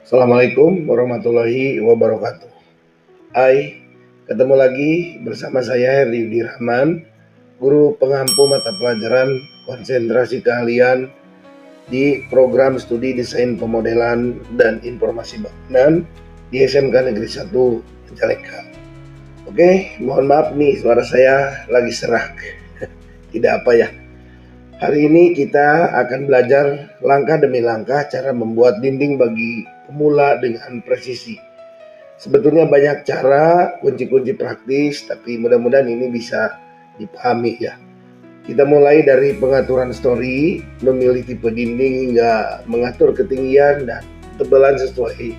Assalamualaikum warahmatullahi wabarakatuh. Hai, ketemu lagi bersama saya Heri Yudi Rahman, guru pengampu mata pelajaran konsentrasi keahlian di program studi desain pemodelan dan informasi bangunan di SMK Negeri 1 Majalengka. Oke, mohon maaf nih suara saya lagi serak. Tidak apa ya. Hari ini kita akan belajar langkah demi langkah cara membuat dinding bagi pemula dengan presisi. Sebetulnya banyak cara, kunci-kunci praktis, tapi mudah-mudahan ini bisa dipahami ya. Kita mulai dari pengaturan story, memilih tipe dinding hingga mengatur ketinggian dan ketebalan sesuai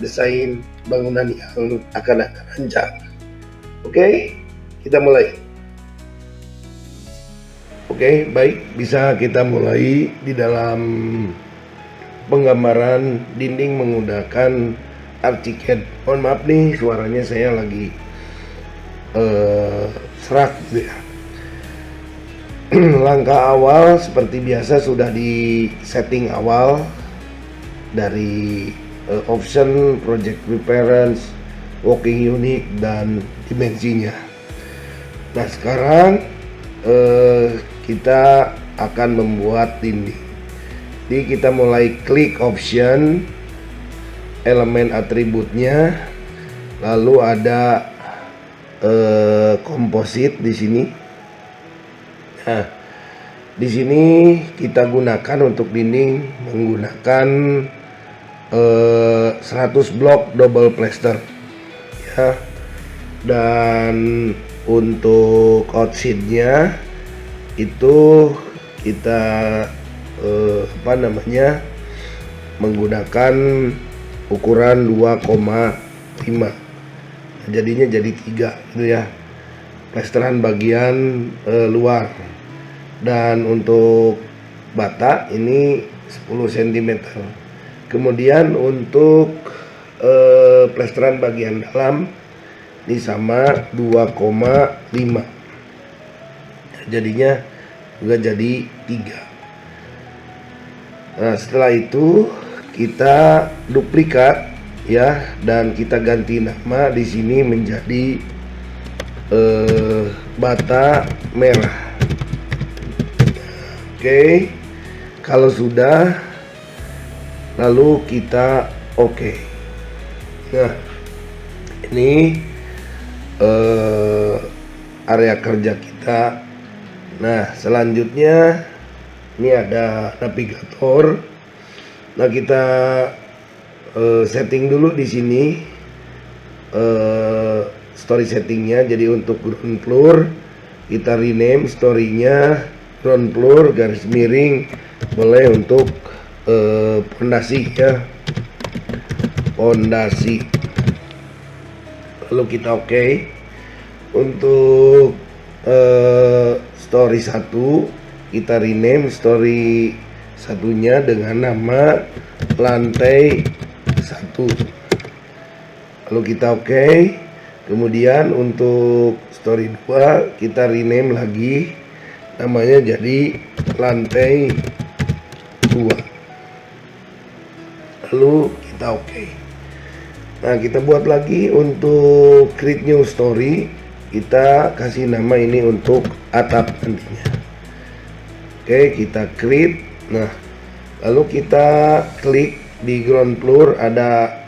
desain bangunan yang akan Anda rancang. Oke, kita mulai. Oke, baik, bisa kita mulai di dalam penggambaran dinding menggunakan ArchiCAD. Mohon maaf nih, suaranya saya lagi serak gitu ya. Langkah awal seperti biasa sudah di setting awal dari option, project preference, working unit, dan dimensinya. Nah sekarang kita akan membuat dinding. Jadi kita mulai klik option, elemen atributnya, lalu ada komposit di sini. Nah, di sini kita gunakan untuk dinding menggunakan 100 blok double plaster ya. Dan untuk outside-nya itu kita menggunakan ukuran 2,5, jadinya jadi 3 gitu ya, plesteran bagian luar. Dan untuk bata ini 10 cm. Kemudian untuk plesteran bagian dalam ini sama 2,5, jadinya juga jadi 3. Nah setelah itu kita duplikat ya, dan kita ganti nama di sini menjadi bata merah. Oke, kalau sudah lalu kita oke. Nah ini area kerja kita. Nah selanjutnya ini ada navigator. Nah kita setting dulu di sini story settingnya. Jadi untuk ground floor kita rename storynya ground floor garis miring, boleh untuk pondasi ya, pondasi. Lalu kita oke. Untuk story 1 kita rename story satunya dengan nama lantai 1. Lalu kita oke. Kemudian untuk story 2 kita rename lagi, namanya jadi lantai 2. Lalu kita oke. Nah kita buat lagi untuk create new story, kita kasih nama ini untuk atap nantinya. Oke, kita create. Nah lalu kita klik di ground floor, ada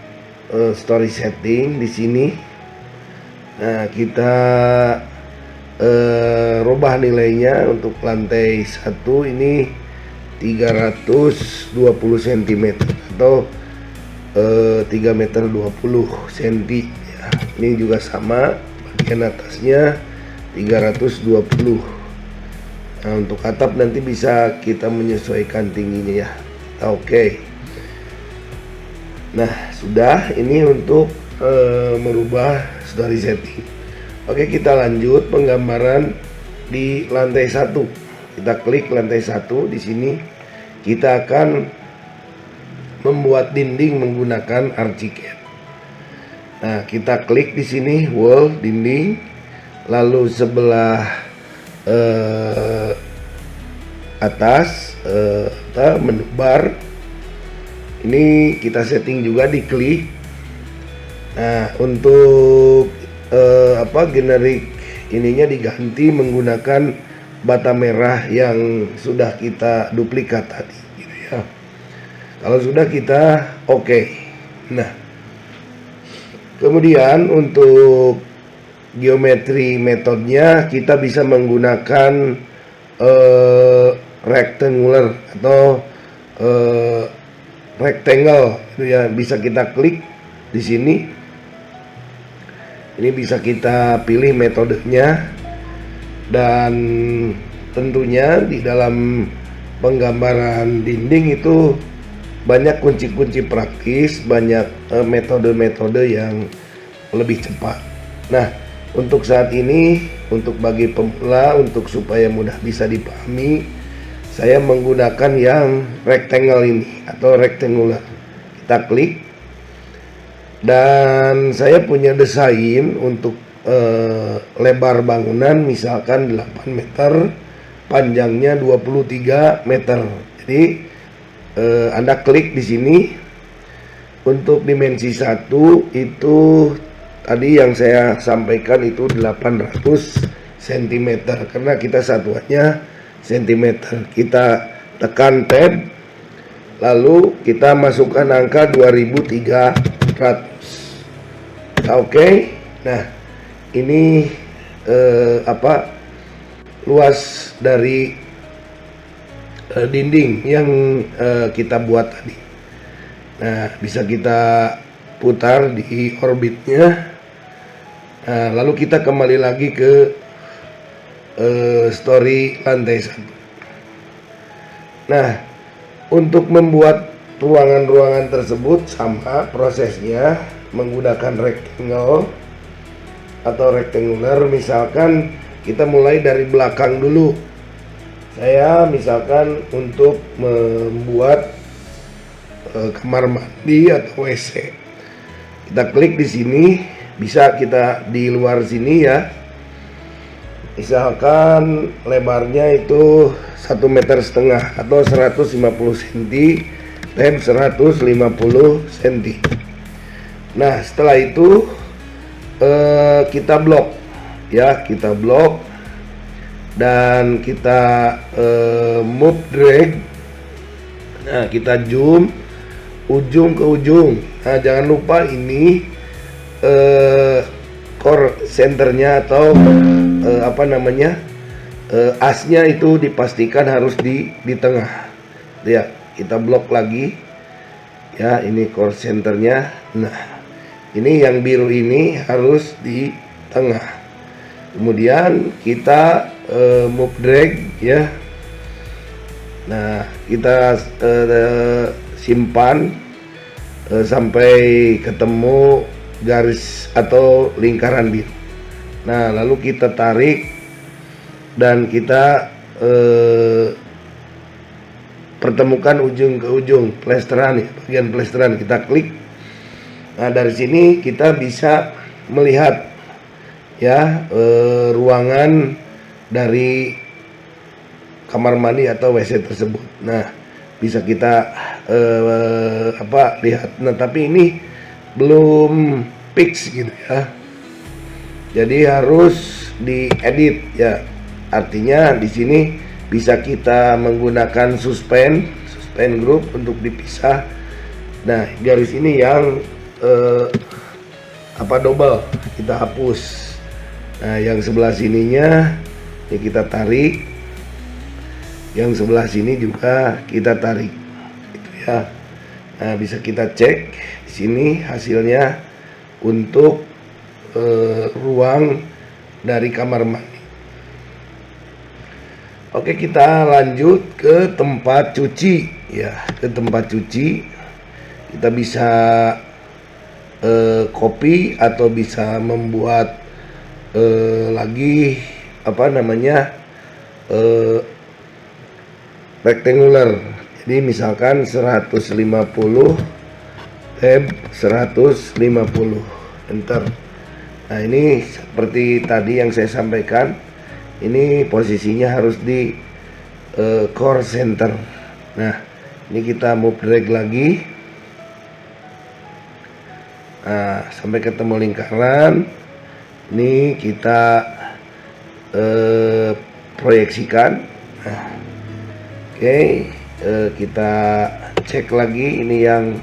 story setting di sini. Nah kita rubah nilainya untuk lantai 1 ini 320 cm atau 3 meter 20 cm ya. Ini juga sama, bagian atasnya 320. Nah untuk atap nanti bisa kita menyesuaikan tingginya ya. Oke. Nah sudah, ini untuk merubah story setting. Oke, kita lanjut penggambaran di lantai 1. Kita klik lantai 1 di sini. Kita akan membuat dinding menggunakan ArchiCAD. Nah, kita klik di sini wall dinding, lalu sebelah atas menu bar Ini kita setting juga di klik. Nah, untuk generik ininya diganti menggunakan bata merah yang sudah kita duplikat tadi gitu ya. Kalau sudah kita oke. Nah, kemudian untuk geometri metodenya kita bisa menggunakan rectangular atau rectangle itu ya, bisa kita klik di sini. Ini bisa kita pilih metodenya, dan tentunya di dalam penggambaran dinding itu banyak kunci-kunci praktis, banyak metode-metode yang lebih cepat. Nah, untuk saat ini, untuk bagi pemula, untuk supaya mudah bisa dipahami, saya menggunakan yang rectangle ini atau rectangular. Kita klik, dan saya punya desain untuk lebar bangunan misalkan 8 meter, panjangnya 23 meter. Jadi Anda klik di sini. Untuk dimensi 1 itu tadi yang saya sampaikan itu 800 cm karena kita satuannya cm. Kita tekan tab, lalu kita masukkan angka 2300. Oke. Nah, ini luas dari dinding yang kita buat tadi. Nah, bisa kita putar di orbitnya. Nah, lalu kita kembali lagi ke story lantai 1. Nah, untuk membuat ruangan-ruangan tersebut sama prosesnya menggunakan rectangle atau rectangular. Misalkan kita mulai dari belakang dulu. Saya misalkan untuk membuat kamar mandi atau WC. Kita klik di sini, bisa kita di luar sini ya. Misalkan lebarnya itu 1,5 meter atau 150 cm, tab 150 cm. Nah, setelah itu kita blok ya, kita blok dan kita move drag. Nah, kita zoom ujung ke ujung. Nah, jangan lupa ini core centernya atau asnya itu dipastikan harus di tengah. Ya, kita blok lagi. Ya, ini core centernya. Nah, ini yang biru ini harus di tengah. Kemudian kita move drag ya. Nah, kita simpan sampai ketemu garis atau lingkaran biru. Nah, lalu kita tarik dan kita pertemukan ujung ke ujung, plesteran ya, bagian plesteran kita klik. Nah, dari sini kita bisa melihat ya ruangan dari kamar mandi atau WC tersebut. Nah, bisa kita lihat. Nah, tapi ini belum fix gitu ya. Jadi harus diedit ya. Artinya di sini bisa kita menggunakan suspend group untuk dipisah. Nah, garis ini yang double kita hapus. Nah, yang sebelah sininya ini kita tarik. Yang sebelah sini juga kita tarik gitu ya. Nah, bisa kita cek di sini hasilnya untuk ruang dari kamar mandi. Oke, kita lanjut ke tempat cuci ya. Ke tempat cuci kita bisa copy atau bisa membuat lagi rectangular. Jadi misalkan 150 tab 150 enter. Nah, ini seperti tadi yang saya sampaikan, ini posisinya harus di core center. Nah, ini kita move drag lagi. Nah, sampai ketemu lingkaran. Ini kita proyeksikan. Nah, oke, kita cek lagi ini yang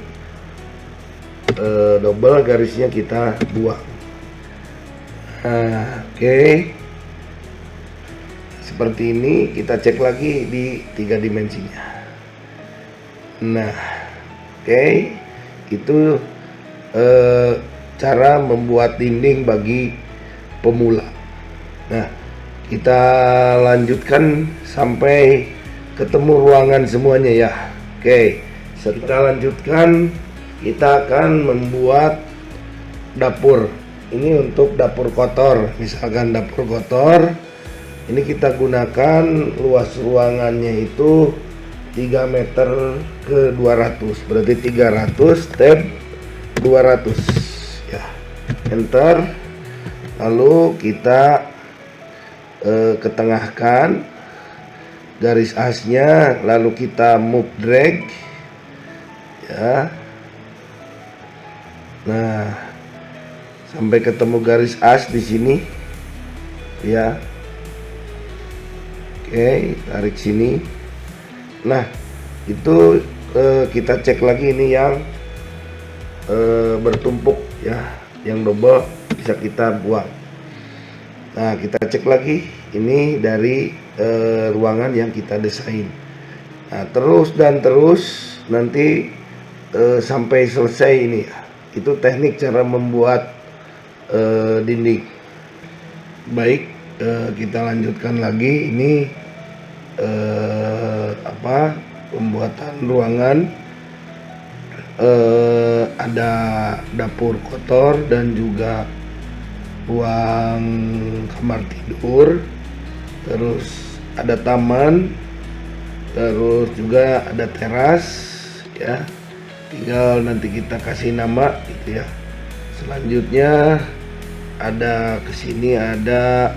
double, garisnya kita buang. Nah, oke, seperti ini. Kita cek lagi di 3 dimensinya. Nah, oke, itu cara membuat dinding bagi pemula. Nah, kita lanjutkan sampai ketemu ruangan semuanya ya. Oke, kita lanjutkan. Kita akan membuat dapur. Ini untuk dapur kotor. Misalkan dapur kotor, ini kita gunakan luas ruangannya itu 3 meter ke 200, berarti 300 tab 200 ya. Enter. Lalu kita ketengahkan garis asnya, lalu kita move drag ya. Nah, sampai ketemu garis as di sini ya. Oke, tarik sini. Nah, itu kita cek lagi ini yang bertumpuk ya, yang double bisa kita buang. Nah, kita cek lagi ini dari ruangan yang kita desain. Nah, terus dan terus nanti sampai selesai ini ya. Itu teknik cara membuat dinding. Baik, kita lanjutkan lagi. Ini pembuatan ruangan. Ada dapur kotor dan juga ruang kamar tidur, terus ada taman, terus juga ada teras ya. Tinggal nanti kita kasih nama gitu ya. Selanjutnya ada kesini ada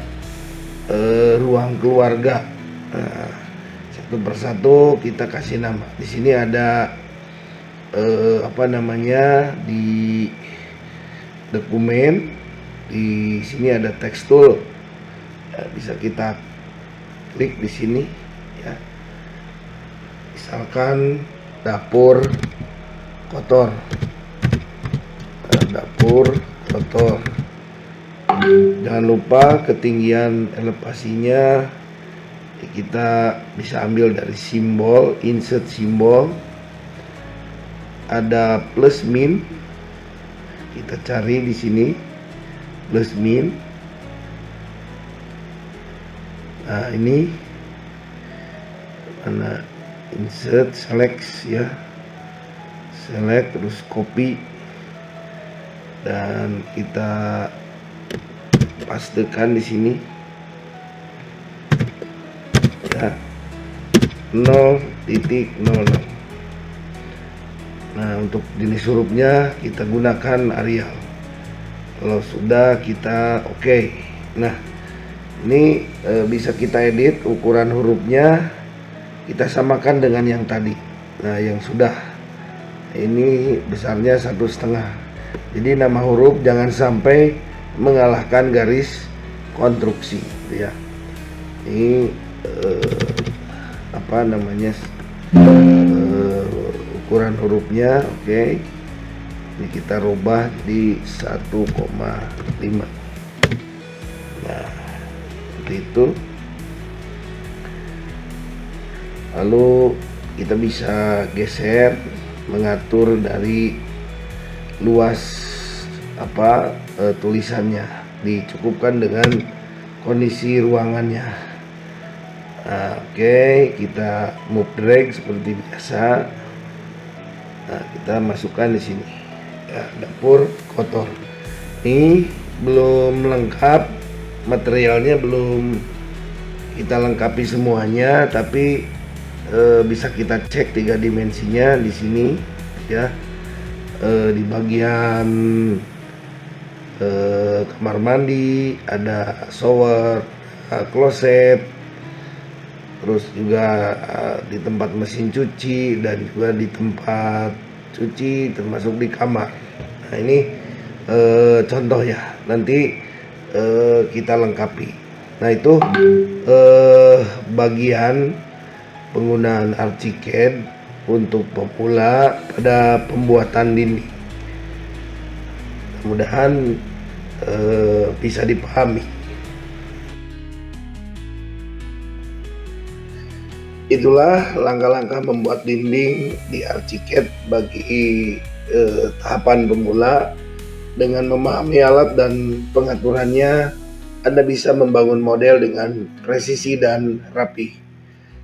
ruang keluarga. Nah, satu persatu kita kasih nama. Di sini ada di dokumen. Di sini ada text tool ya, bisa kita klik di sini ya. Misalkan dapur kotor, dapur kotor. Jangan lupa ketinggian elevasinya kita bisa ambil dari simbol, insert simbol. Ada plus min, kita cari di sini plus min. Nah, ini mana, insert, select ya, select, terus copy dan kita pastekan di sini ya, 0.00. Nah, untuk jenis hurufnya kita gunakan Arial. Kalau sudah kita oke. Nah, ini bisa kita edit ukuran hurufnya, kita samakan dengan yang tadi. Nah, yang sudah ini besarnya 1,5. Jadi nama huruf jangan sampai mengalahkan garis konstruksi ya. Ini ukuran hurufnya oke. Ini kita rubah di 1,5. Nah, seperti itu. Lalu kita bisa geser, mengatur dari luas tulisannya, dicukupkan dengan kondisi ruangannya. Nah, oke, kita move drag seperti biasa. Nah, kita masukkan di sini ya, dapur kotor. Ini belum lengkap, materialnya belum kita lengkapi semuanya, tapi bisa kita cek 3 dimensinya di sini ya. Di bagian kamar mandi ada shower, kloset, terus juga di tempat mesin cuci dan juga di tempat cuci termasuk di kamar. Nah, ini contoh ya, nanti kita lengkapi. Nah itu bagian penggunaan Archicad untuk pemula pada pembuatan dinding. Mudah-mudahan bisa dipahami. Itulah langkah-langkah membuat dinding di Archicad bagi tahapan pemula. Dengan memahami alat dan pengaturannya, Anda bisa membangun model dengan presisi dan rapi.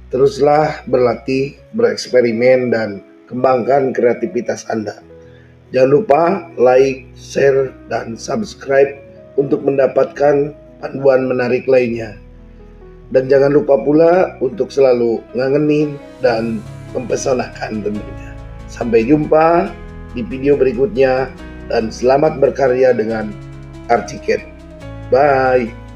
Teruslah berlatih, bereksperimen, dan kembangkan kreativitas Anda. Jangan lupa like, share, dan subscribe untuk mendapatkan panduan menarik lainnya. Dan jangan lupa pula untuk selalu ngangenin dan mempesonakan tentunya. Sampai jumpa di video berikutnya dan selamat berkarya dengan Archicad. Bye.